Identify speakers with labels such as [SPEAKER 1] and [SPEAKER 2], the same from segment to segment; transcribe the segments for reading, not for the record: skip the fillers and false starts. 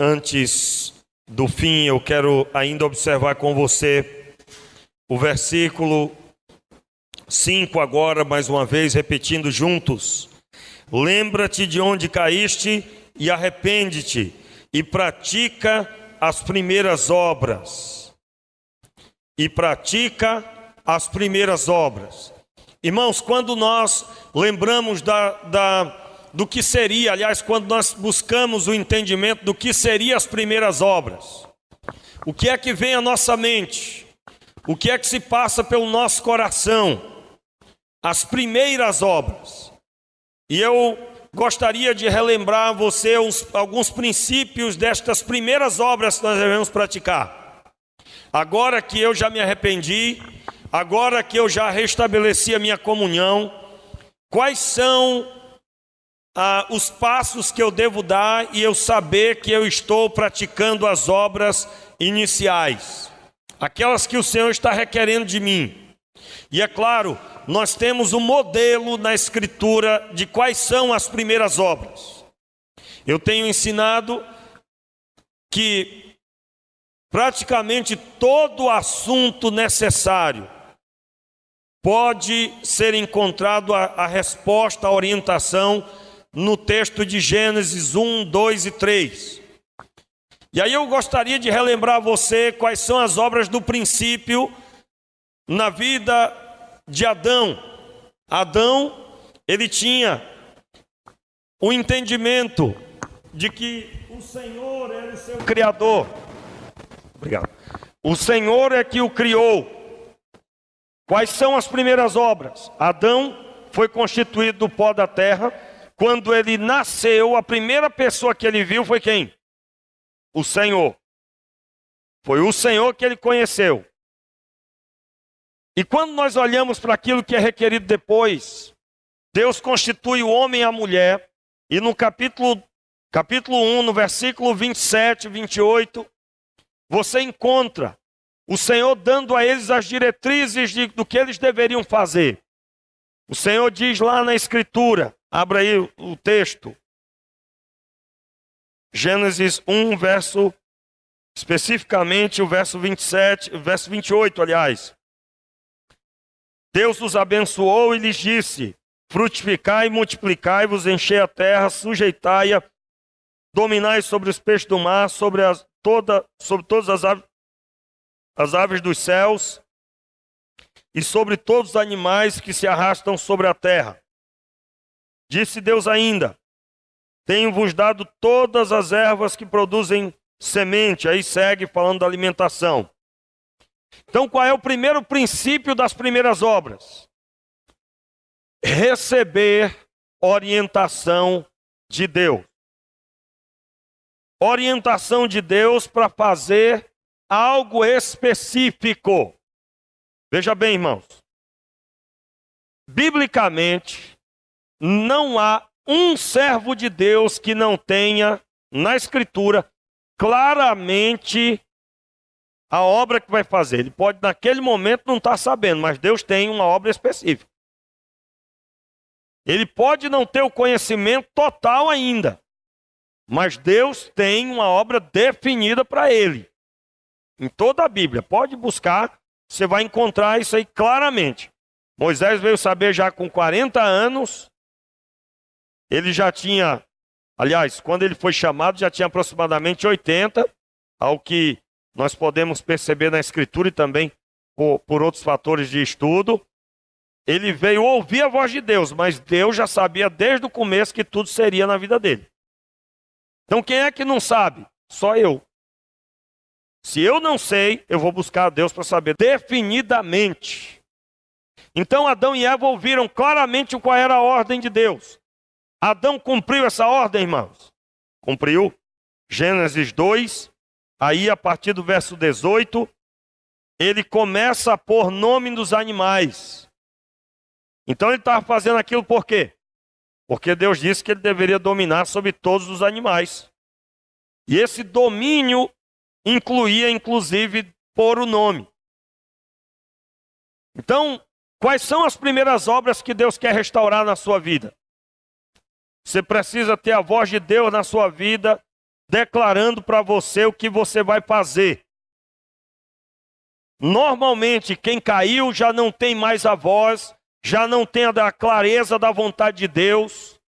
[SPEAKER 1] Antes do fim, eu quero ainda observar com você o versículo 5 agora, mais uma vez, repetindo juntos. Lembra-te de onde caíste e arrepende-te e pratica as primeiras obras. E pratica as primeiras obras. Irmãos, quando nós lembramos do que seria, aliás, quando nós buscamos o entendimento do que seriam as primeiras obras, o que é que vem à nossa mente? O que é que se passa pelo nosso coração? As primeiras obras. E eu gostaria de relembrar a você alguns princípios destas primeiras obras que nós devemos praticar. Agora que eu já me arrependi, agora que eu já restabeleci a minha comunhão, quais são os passos que eu devo dar e eu saber que eu estou praticando as obras iniciais, aquelas que o Senhor está requerendo de mim? E é claro, nós temos um modelo na Escritura de quais são as primeiras obras. Eu tenho ensinado que praticamente todo assunto necessário pode ser encontrado a resposta, a orientação no texto de Gênesis 1, 2 e 3. E aí eu gostaria de relembrar a você quais são as obras do princípio na vida de Adão. Adão, ele tinha o entendimento de que o Senhor era o seu Criador. Obrigado. O Senhor é que o criou. Quais são as primeiras obras? Adão foi constituído do pó da terra. Quando ele nasceu, a primeira pessoa que ele viu foi quem? O Senhor. Foi o Senhor que ele conheceu. E quando nós olhamos para aquilo que é requerido depois, Deus constitui o homem e a mulher, e no capítulo 1, no versículo 27 e 28, você encontra o Senhor dando a eles as diretrizes do que eles deveriam fazer. O Senhor diz lá na Escritura, abra aí o texto, Gênesis 1, especificamente o verso 27, o verso 28, aliás. Deus os abençoou e lhes disse: frutificai e multiplicai-vos, enchei a terra, sujeitai-a, dominai sobre os peixes do mar, sobre todas as aves dos céus e sobre todos os animais que se arrastam sobre a terra. Disse Deus ainda: tenho-vos dado todas as ervas que produzem semente. Aí segue falando da alimentação. Então, qual é o primeiro princípio das primeiras obras? Receber orientação de Deus. Orientação de Deus para fazer algo específico. Veja bem, irmãos. Biblicamente, não há um servo de Deus que não tenha na Escritura claramente a obra que vai fazer. Ele pode naquele momento não estar sabendo, mas Deus tem uma obra específica. Ele pode não ter o conhecimento total ainda, mas Deus tem uma obra definida para ele. Em toda a Bíblia, pode buscar, você vai encontrar isso aí claramente. Moisés veio saber já com 40 anos, ele já tinha, aliás, quando ele foi chamado, já tinha aproximadamente 80, ao que nós podemos perceber na Escritura e também por outros fatores de estudo. Ele veio ouvir a voz de Deus, mas Deus já sabia desde o começo que tudo seria na vida dele. Então quem é que não sabe? Só eu. Se eu não sei, eu vou buscar a Deus para saber definidamente. Então Adão e Eva ouviram claramente qual era a ordem de Deus. Adão cumpriu essa ordem, irmãos? Cumpriu. Gênesis 2, aí a partir do verso 18, ele começa a pôr nome dos animais. Então ele estava fazendo aquilo por quê? Porque Deus disse que ele deveria dominar sobre todos os animais. E esse domínio incluía, inclusive, pôr o nome. Então, quais são as primeiras obras que Deus quer restaurar na sua vida? Você precisa ter a voz de Deus na sua vida declarando para você o que você vai fazer. Normalmente, quem caiu já não tem mais a voz, já não tem a clareza da vontade de Deus.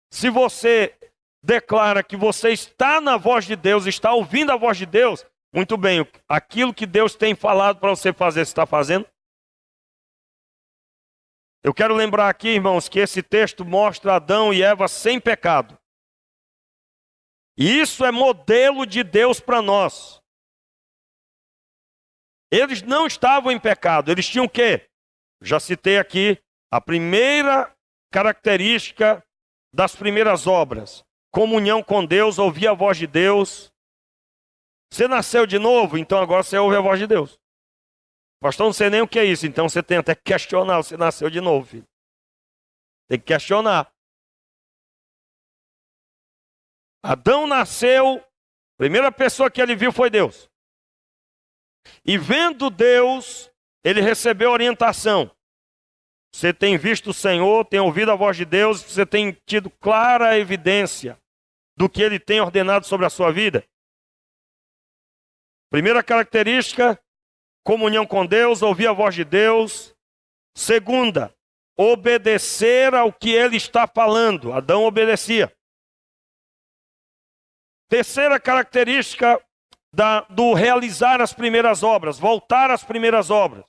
[SPEAKER 1] Se você declara que você está na voz de Deus, está ouvindo a voz de Deus, muito bem, aquilo que Deus tem falado para você fazer, você está fazendo? Eu quero lembrar aqui, irmãos, que esse texto mostra Adão e Eva sem pecado. E isso é modelo de Deus para nós. Eles não estavam em pecado, eles tinham o quê? Já citei aqui a primeira característica das primeiras obras. Comunhão com Deus, ouvir a voz de Deus. Você nasceu de novo, então agora você ouve a voz de Deus. Pastor, não sei nem o que é isso, então você tem até que questionar, você nasceu de novo, filho. Tem que questionar. Adão nasceu, a primeira pessoa que ele viu foi Deus. E vendo Deus, ele recebeu orientação. Você tem visto o Senhor, tem ouvido a voz de Deus, você tem tido clara evidência do que ele tem ordenado sobre a sua vida. Primeira característica, comunhão com Deus, ouvir a voz de Deus. Segunda, obedecer ao que ele está falando. Adão obedecia. Terceira característica do realizar as primeiras obras, voltar às primeiras obras.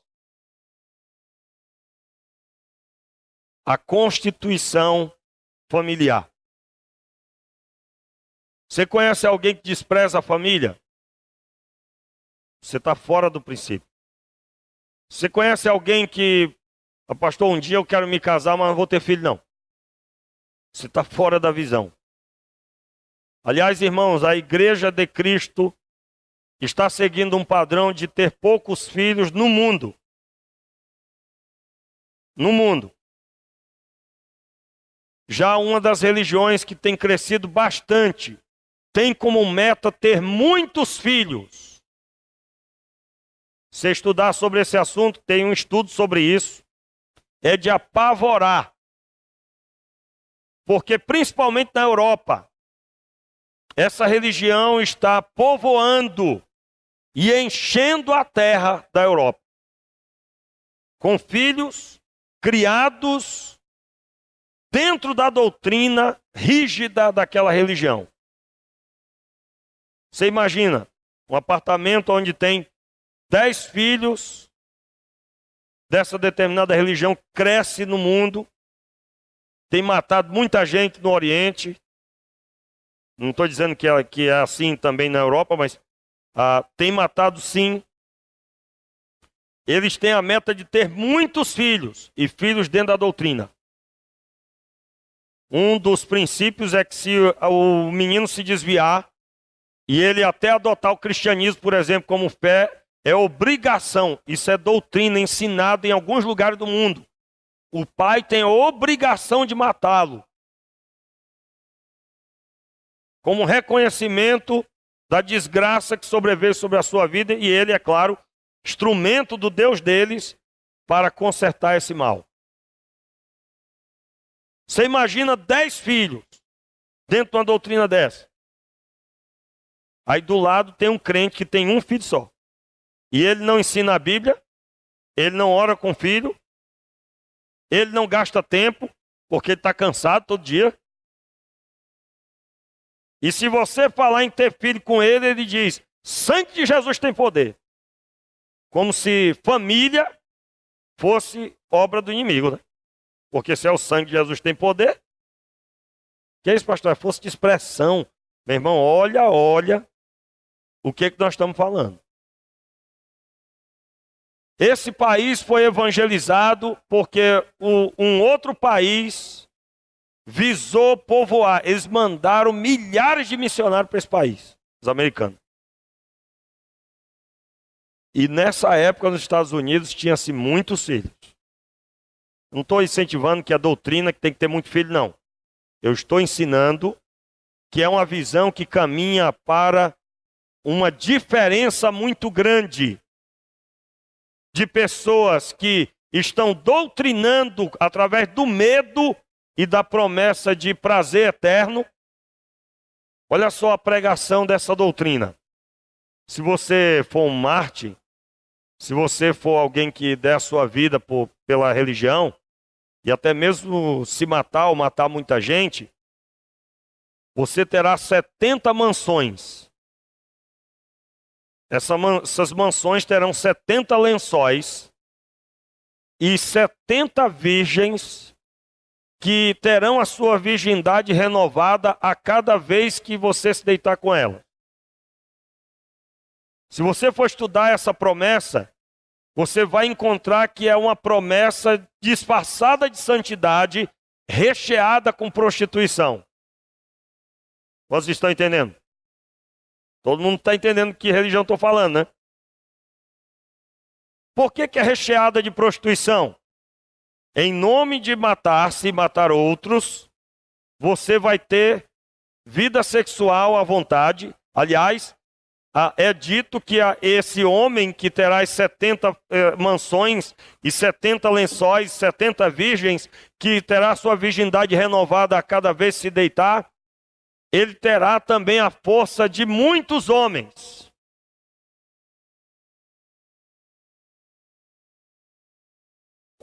[SPEAKER 1] A constituição familiar. Você conhece alguém que despreza a família? Você está fora do princípio. Você conhece alguém que, pastor, um dia eu quero me casar, mas não vou ter filho, não. Você está fora da visão. Aliás, irmãos, a Igreja de Cristo está seguindo um padrão de ter poucos filhos no mundo. No mundo. Já uma das religiões que tem crescido bastante, tem como meta ter muitos filhos. Se estudar sobre esse assunto, tem um estudo sobre isso, é de apavorar. Porque principalmente na Europa, essa religião está povoando e enchendo a terra da Europa. Com filhos criados dentro da doutrina rígida daquela religião. Você imagina, um apartamento onde tem 10 filhos dessa determinada religião, cresce no mundo, tem matado muita gente no Oriente. Não estou dizendo que é assim também na Europa, mas tem matado sim. Eles têm a meta de ter muitos filhos, e filhos dentro da doutrina. Um dos princípios é que se o menino se desviar, e ele até adotar o cristianismo, por exemplo, como fé, é obrigação. Isso é doutrina ensinada em alguns lugares do mundo. O pai tem a obrigação de matá-lo. Como reconhecimento da desgraça que sobreveio sobre a sua vida, e ele, é claro, instrumento do Deus deles para consertar esse mal. Você imagina 10 filhos dentro de uma doutrina dessa. Aí do lado tem um crente que tem um filho só. E ele não ensina a Bíblia, ele não ora com o filho, ele não gasta tempo, porque ele está cansado todo dia. E se você falar em ter filho com ele, ele diz, sangue de Jesus tem poder. Como se família fosse obra do inimigo, né? Porque se é o sangue de Jesus tem poder, que é isso, pastor? É força de expressão. Meu irmão, olha o que nós estamos falando. Esse país foi evangelizado porque um outro país visou povoar. Eles mandaram milhares de missionários para esse país, os americanos. E nessa época, nos Estados Unidos, tinha-se muitos filhos. Não estou incentivando que a doutrina que tem que ter muito filho, não. Eu estou ensinando que é uma visão que caminha para uma diferença muito grande de pessoas que estão doutrinando através do medo e da promessa de prazer eterno. Olha só a pregação dessa doutrina. Se você for um mártir, se você for alguém que der a sua vida pela religião, e até mesmo se matar ou matar muita gente, você terá 70 mansões. Essas mansões terão 70 lençóis e 70 virgens que terão a sua virgindade renovada a cada vez que você se deitar com ela. Se você for estudar essa promessa, você vai encontrar que é uma promessa disfarçada de santidade, recheada com prostituição. Vocês estão entendendo? Todo mundo está entendendo que religião estou falando, né? Por que é recheada de prostituição? Em nome de matar-se e matar outros, você vai ter vida sexual à vontade. Aliás, é dito que esse homem que terá as 70 mansões e 70 lençóis, 70 virgens, que terá sua virgindade renovada a cada vez que se deitar, ele terá também a força de muitos homens.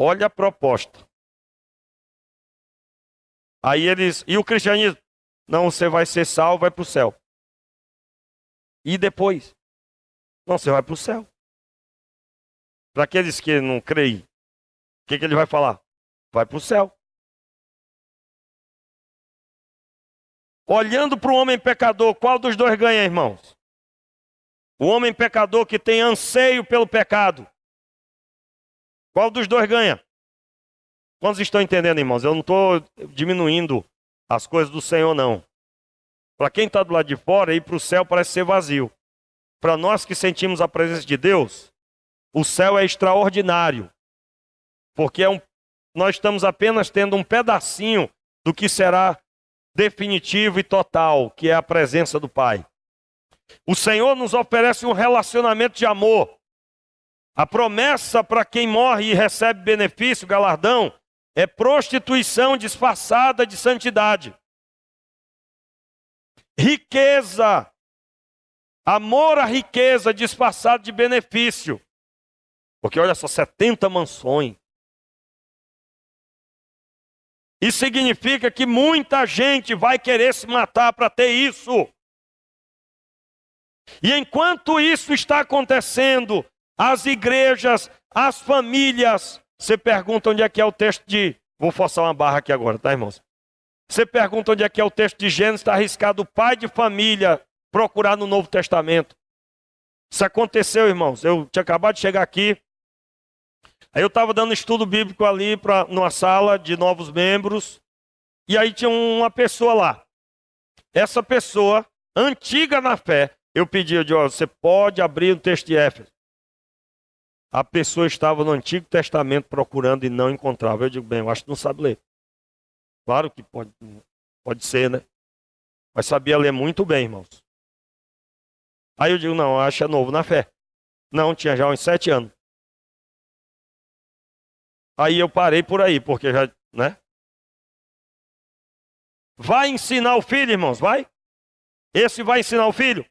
[SPEAKER 1] Olha a proposta. Aí e o cristianismo? Não, você vai ser salvo, vai para o céu. E depois? Não, você vai para o céu. Para aqueles que não creem, o que ele vai falar? Vai para o céu. Olhando para o homem pecador, qual dos dois ganha, irmãos? O homem pecador que tem anseio pelo pecado. Qual dos dois ganha? Quantos estão entendendo, irmãos? Eu não estou diminuindo as coisas do Senhor, não. Para quem está do lado de fora, ir para o céu parece ser vazio. Para nós que sentimos a presença de Deus, o céu é extraordinário. Porque nós estamos apenas tendo um pedacinho do que será definitivo e total, que é a presença do Pai. O Senhor nos oferece um relacionamento de amor. A promessa para quem morre e recebe benefício, galardão, é prostituição disfarçada de santidade. Riqueza, amor à riqueza disfarçado de benefício. Porque olha só, 70 mansões. Isso significa que muita gente vai querer se matar para ter isso. E enquanto isso está acontecendo, as igrejas, as famílias, você pergunta onde é que é o texto de... Vou forçar uma barra aqui agora, tá, irmãos? Você pergunta onde é que é o texto de Gênesis, está arriscado o pai de família procurar no Novo Testamento. Isso aconteceu, irmãos. Eu tinha acabado de chegar aqui. Aí eu estava dando estudo bíblico ali numa sala de novos membros. E aí tinha uma pessoa lá. Essa pessoa, antiga na fé, eu pedi, você pode abrir o texto de Éfeso. A pessoa estava no Antigo Testamento procurando e não encontrava. Eu digo, bem, eu acho que não sabe ler. Claro que pode ser, né? Mas sabia ler muito bem, irmãos. Aí eu digo, não, eu acho que é novo na fé. Não, tinha já uns 7 anos. Aí eu parei por aí, porque já, né? Vai ensinar o filho, irmãos, vai? Esse vai ensinar o filho?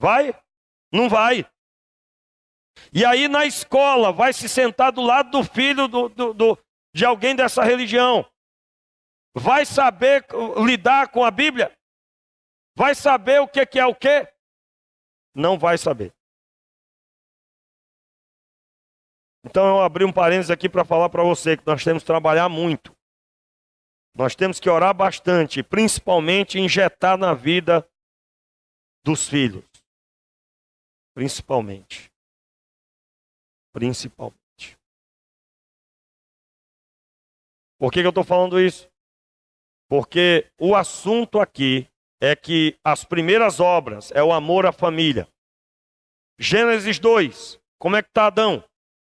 [SPEAKER 1] Vai? Não vai. E aí na escola vai se sentar do lado do filho de alguém dessa religião. Vai saber lidar com a Bíblia? Vai saber o que é o quê? Não vai saber. Então eu abri um parênteses aqui para falar para você que nós temos que trabalhar muito. Nós temos que orar bastante, principalmente injetar na vida dos filhos. Principalmente. Por que eu estou falando isso? Porque o assunto aqui é que as primeiras obras é o amor à família. Gênesis 2, como é que está Adão?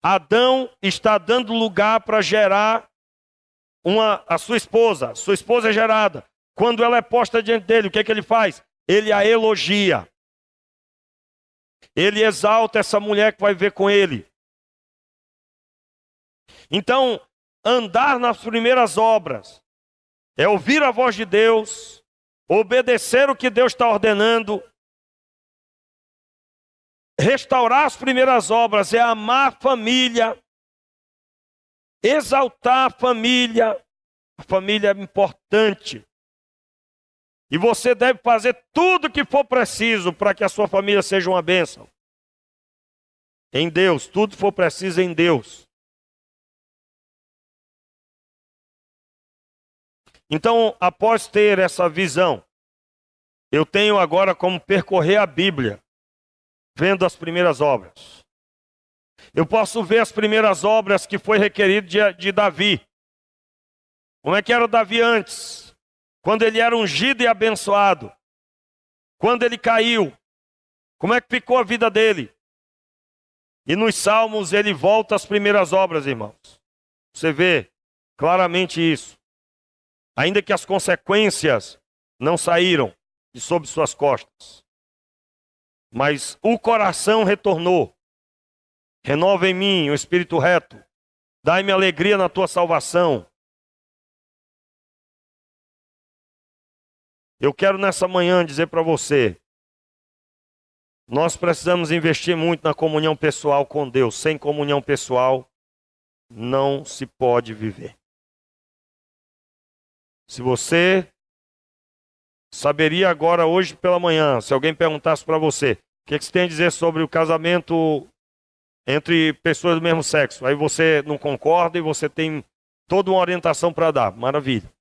[SPEAKER 1] Adão está dando lugar para gerar a sua esposa é gerada. Quando ela é posta diante dele, o que ele faz? Ele a elogia. Ele exalta essa mulher que vai viver com ele. Então, andar nas primeiras obras é ouvir a voz de Deus, obedecer o que Deus está ordenando, restaurar as primeiras obras, é amar a família, exaltar a família. A família é importante. E você deve fazer tudo o que for preciso para que a sua família seja uma bênção. Em Deus, tudo for preciso em Deus. Então, após ter essa visão, eu tenho agora como percorrer a Bíblia, vendo as primeiras obras. Eu posso ver as primeiras obras que foi requerido de Davi. Como é que era Davi antes? Quando ele era ungido e abençoado. Quando ele caiu. Como é que ficou a vida dele? E nos Salmos ele volta às primeiras obras, irmãos. Você vê claramente isso. Ainda que as consequências não saíram de sob suas costas. Mas o coração retornou. Renova em mim o espírito reto. Dai-me alegria na tua salvação. Eu quero nessa manhã dizer para você, nós precisamos investir muito na comunhão pessoal com Deus. Sem comunhão pessoal, não se pode viver. Se você saberia agora, hoje pela manhã, se alguém perguntasse para você, o que você tem a dizer sobre o casamento entre pessoas do mesmo sexo? Aí você não concorda e você tem toda uma orientação para dar. Maravilha.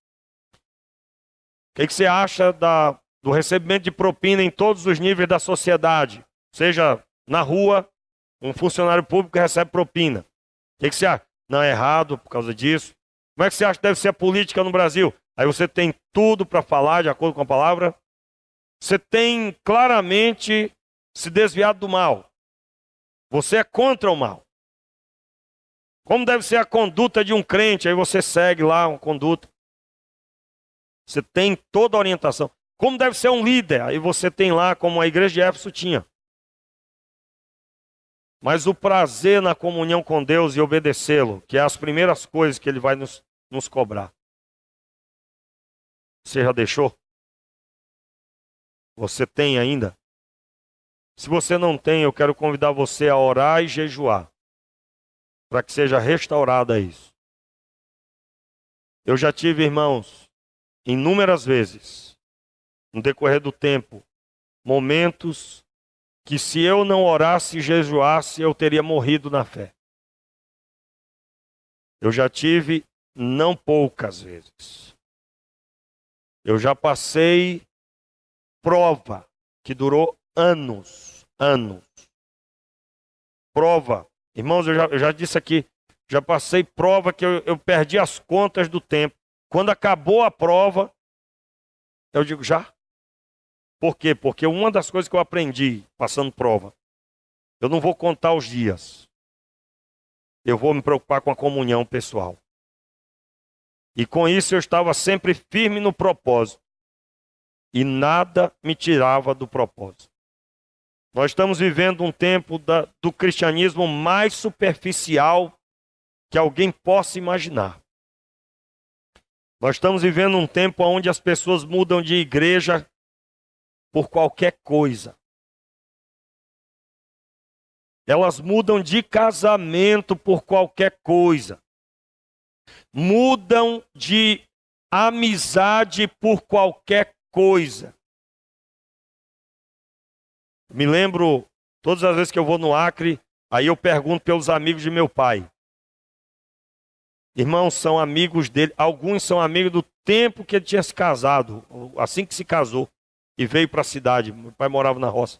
[SPEAKER 1] O que você acha do recebimento de propina em todos os níveis da sociedade? Seja na rua, um funcionário público recebe propina. O que você acha? Não é errado por causa disso. Como é que você acha que deve ser a política no Brasil? Aí você tem tudo para falar de acordo com a palavra. Você tem claramente se desviado do mal. Você é contra o mal. Como deve ser a conduta de um crente? Aí você segue lá uma conduta. Você tem toda a orientação. Como deve ser um líder? Aí você tem lá, como a igreja de Éfeso tinha. Mas o prazer na comunhão com Deus e obedecê-lo, que é as primeiras coisas que ele vai nos cobrar. Você já deixou? Você tem ainda? Se você não tem, eu quero convidar você a orar e jejuar, para que seja restaurada isso. Eu já tive, irmãos, inúmeras vezes, no decorrer do tempo, momentos que se eu não orasse e jejuasse, eu teria morrido na fé. Eu já tive não poucas vezes. Eu já passei prova que durou anos. Prova. Irmãos, eu já disse aqui, já passei prova que eu perdi as contas do tempo. Quando acabou a prova, eu digo, já? Por quê? Porque uma das coisas que eu aprendi passando prova, eu não vou contar os dias. Eu vou me preocupar com a comunhão pessoal. E com isso eu estava sempre firme no propósito. E nada me tirava do propósito. Nós estamos vivendo um tempo do cristianismo mais superficial que alguém possa imaginar. Nós estamos vivendo um tempo onde as pessoas mudam de igreja por qualquer coisa. Elas mudam de casamento por qualquer coisa. Mudam de amizade por qualquer coisa. Me lembro, todas as vezes que eu vou no Acre, aí eu pergunto pelos amigos de meu pai. Irmãos, são amigos dele, alguns são amigos do tempo que ele tinha se casado, assim que se casou, e veio para a cidade. Meu pai morava na roça.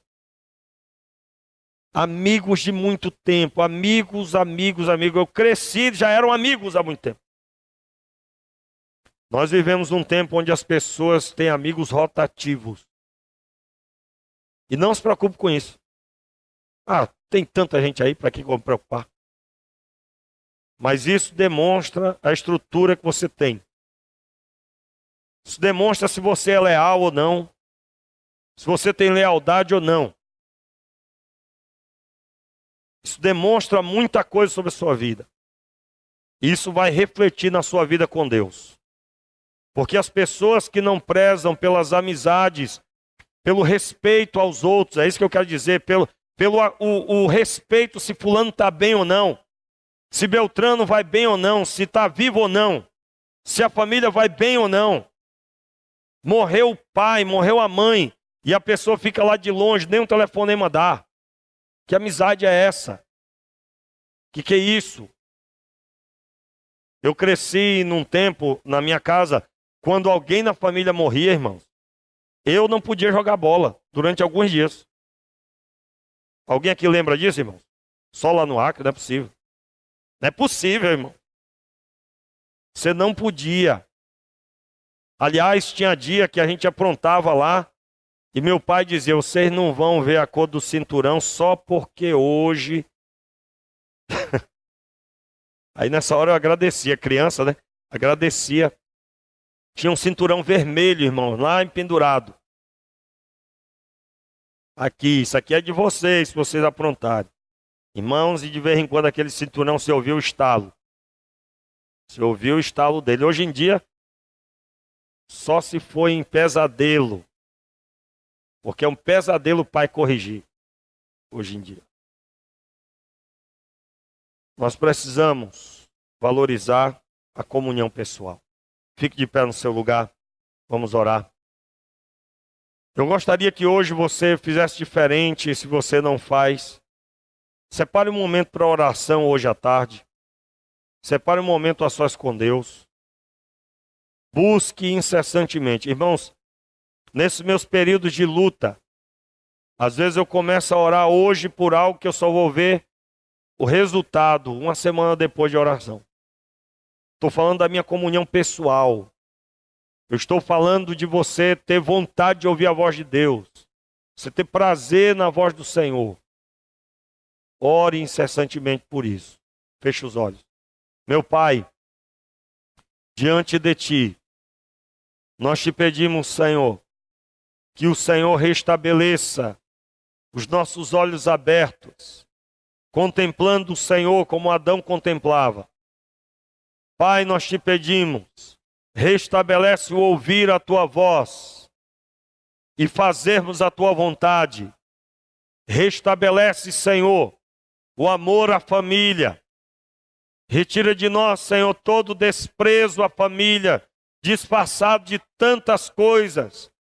[SPEAKER 1] Amigos de muito tempo, amigos. Eu cresci, já eram amigos há muito tempo. Nós vivemos num tempo onde as pessoas têm amigos rotativos. E não se preocupe com isso. Ah, tem tanta gente aí, para que eu vou me preocupar? Mas isso demonstra a estrutura que você tem. Isso demonstra se você é leal ou não. Se você tem lealdade ou não. Isso demonstra muita coisa sobre a sua vida. Isso vai refletir na sua vida com Deus. Porque as pessoas que não prezam pelas amizades, pelo respeito aos outros, é isso que eu quero dizer, pelo o respeito se fulano está bem ou não, se Beltrano vai bem ou não, se está vivo ou não, se a família vai bem ou não. Morreu o pai, morreu a mãe, e a pessoa fica lá de longe, nem um telefonema dá. Que amizade é essa? Que é isso? Eu cresci num tempo, na minha casa, quando alguém na família morria, irmãos, eu não podia jogar bola durante alguns dias. Alguém aqui lembra disso, irmãos? Só lá no Acre, não é possível. Não é possível, irmão. Você não podia. Aliás, tinha dia que a gente aprontava lá e meu pai dizia, vocês não vão ver a cor do cinturão só porque hoje... Aí nessa hora eu agradecia, criança, né? Agradecia. Tinha um cinturão vermelho, irmão, lá pendurado. Aqui, isso aqui é de vocês, se vocês aprontarem. Irmãos, e de vez em quando aquele cinturão se ouviu o estalo. Se ouviu o estalo dele. Hoje em dia, só se foi em pesadelo. Porque é um pesadelo o pai corrigir. Hoje em dia. Nós precisamos valorizar a comunhão pessoal. Fique de pé no seu lugar. Vamos orar. Eu gostaria que hoje você fizesse diferente, se você não faz. Separe um momento para oração hoje à tarde. Separe um momento a sós com Deus. Busque incessantemente. Irmãos, nesses meus períodos de luta, às vezes eu começo a orar hoje por algo que eu só vou ver o resultado uma semana depois de oração. Estou falando da minha comunhão pessoal. Eu estou falando de você ter vontade de ouvir a voz de Deus. Você ter prazer na voz do Senhor. Ore incessantemente por isso. Feche os olhos. Meu Pai, diante de Ti, nós te pedimos, Senhor, que o Senhor restabeleça os nossos olhos abertos, contemplando o Senhor como Adão contemplava. Pai, nós te pedimos, restabelece o ouvir a Tua voz e fazermos a Tua vontade. Restabelece, Senhor, o amor à família. Retira de nós, Senhor, todo desprezo à família, disfarçado de tantas coisas,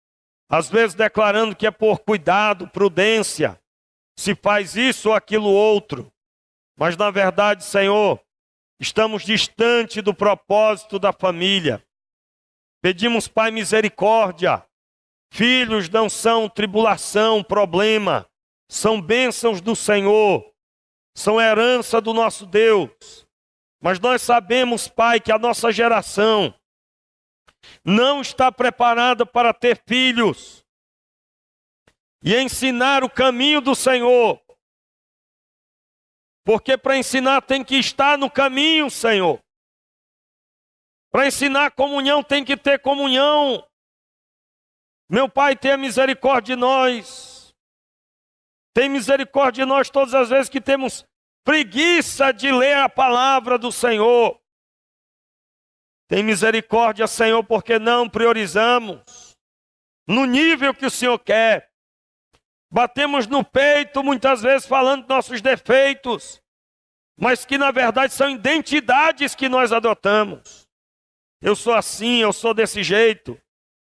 [SPEAKER 1] às vezes declarando que é por cuidado, prudência, se faz isso ou aquilo outro. Mas na verdade, Senhor, estamos distante do propósito da família. Pedimos, Pai, misericórdia. Filhos não são tribulação, problema. São bênçãos do Senhor. São herança do nosso Deus. Mas nós sabemos, Pai, que a nossa geração não está preparada para ter filhos e ensinar o caminho do Senhor. Porque para ensinar tem que estar no caminho, Senhor. Para ensinar comunhão tem que ter comunhão. Meu Pai, tenha misericórdia de nós. Tem misericórdia de nós todas as vezes que temos preguiça de ler a palavra do Senhor. Tem misericórdia, Senhor, porque não priorizamos no nível que o Senhor quer. Batemos no peito muitas vezes falando nossos defeitos, mas que na verdade são identidades que nós adotamos. Eu sou assim, eu sou desse jeito,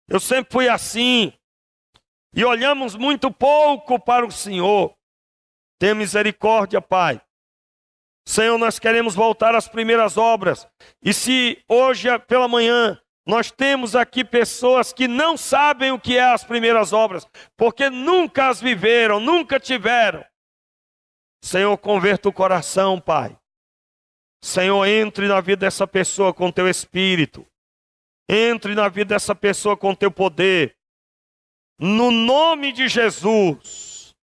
[SPEAKER 1] eu sempre fui assim. E olhamos muito pouco para o Senhor. Tenha misericórdia, Pai. Senhor, nós queremos voltar às primeiras obras. E se hoje pela manhã nós temos aqui pessoas que não sabem o que é as primeiras obras, porque nunca as viveram, nunca tiveram. Senhor, converta o coração, Pai. Senhor, entre na vida dessa pessoa com Teu Espírito. Entre na vida dessa pessoa com Teu poder. No nome de Jesus.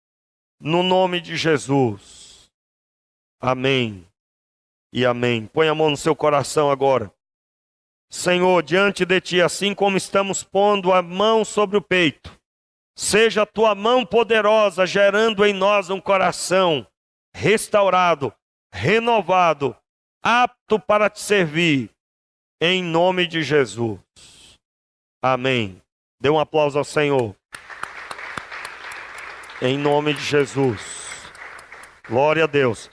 [SPEAKER 1] No nome de Jesus. Amém e amém. Põe a mão no seu coração agora. Senhor, diante de Ti, assim como estamos pondo a mão sobre o peito, seja a Tua mão poderosa gerando em nós um coração restaurado, renovado, apto para Te servir, em nome de Jesus. Amém. Dê um aplauso ao Senhor. Em nome de Jesus. Glória a Deus.